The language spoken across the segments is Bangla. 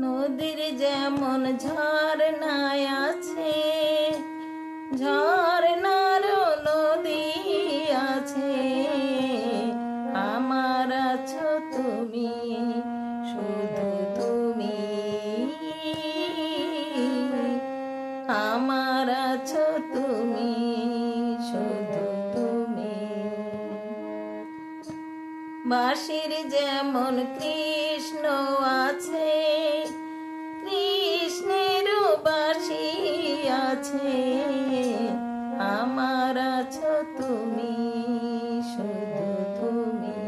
নদীর যেমন ঝর্ণায় আছে, ঝর্ণারও নদী আছে, আমার আছো তুমি, শুধু তুমি, আমার আছো তুমি, শুধু তুমি। বাঁশির যেমন কৃষ্ণ আছে, কৃষ্ণেরও বাঁশি আছে, আমার আছো তুমি, শুধু তুমি,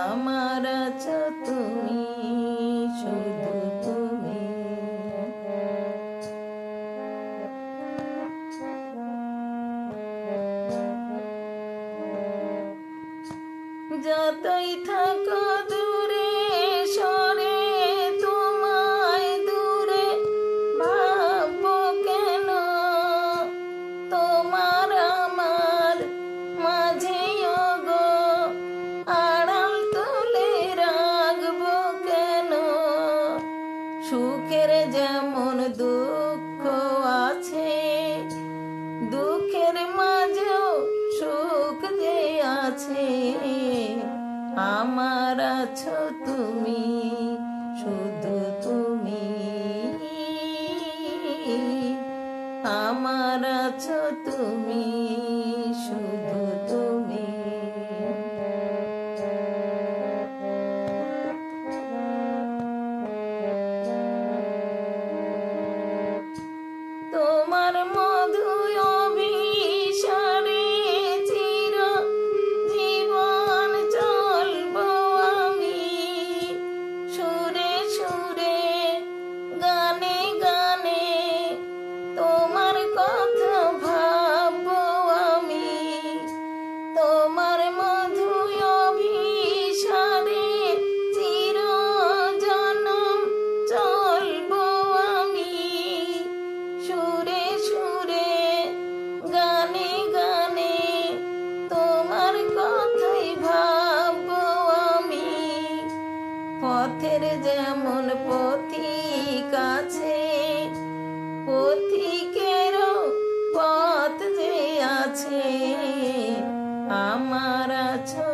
আমার আছো তুমি, শুধু তুমি। যতই থাকো দূরে সরে, তোমায় দূরে ভাববো কেন, তোমার আমার মাঝে গো আড়াল তুলে রাখবো কেন। সুখের যেমন দুঃখ আছে, দুঃখের মাঝেও সুখ যে আছে, আমার আছো তুমি, শুধু তুমি, আমার আছো তুমি, শুধু তুমি। তোমার মধু অভিসারে চির জীবন চলবো আমি, সুরে সুরে গানে গানে তোমার কথা ভাববো আমি। তোমার মধু অভিসারে চির জনম চলবো আমি, সুরে সুরে গানে গানে তোমার কথাই ভাববো আমি। পথের যেমন পথিক আছে, পথিকেরও পথ যে আছে, আমার আছো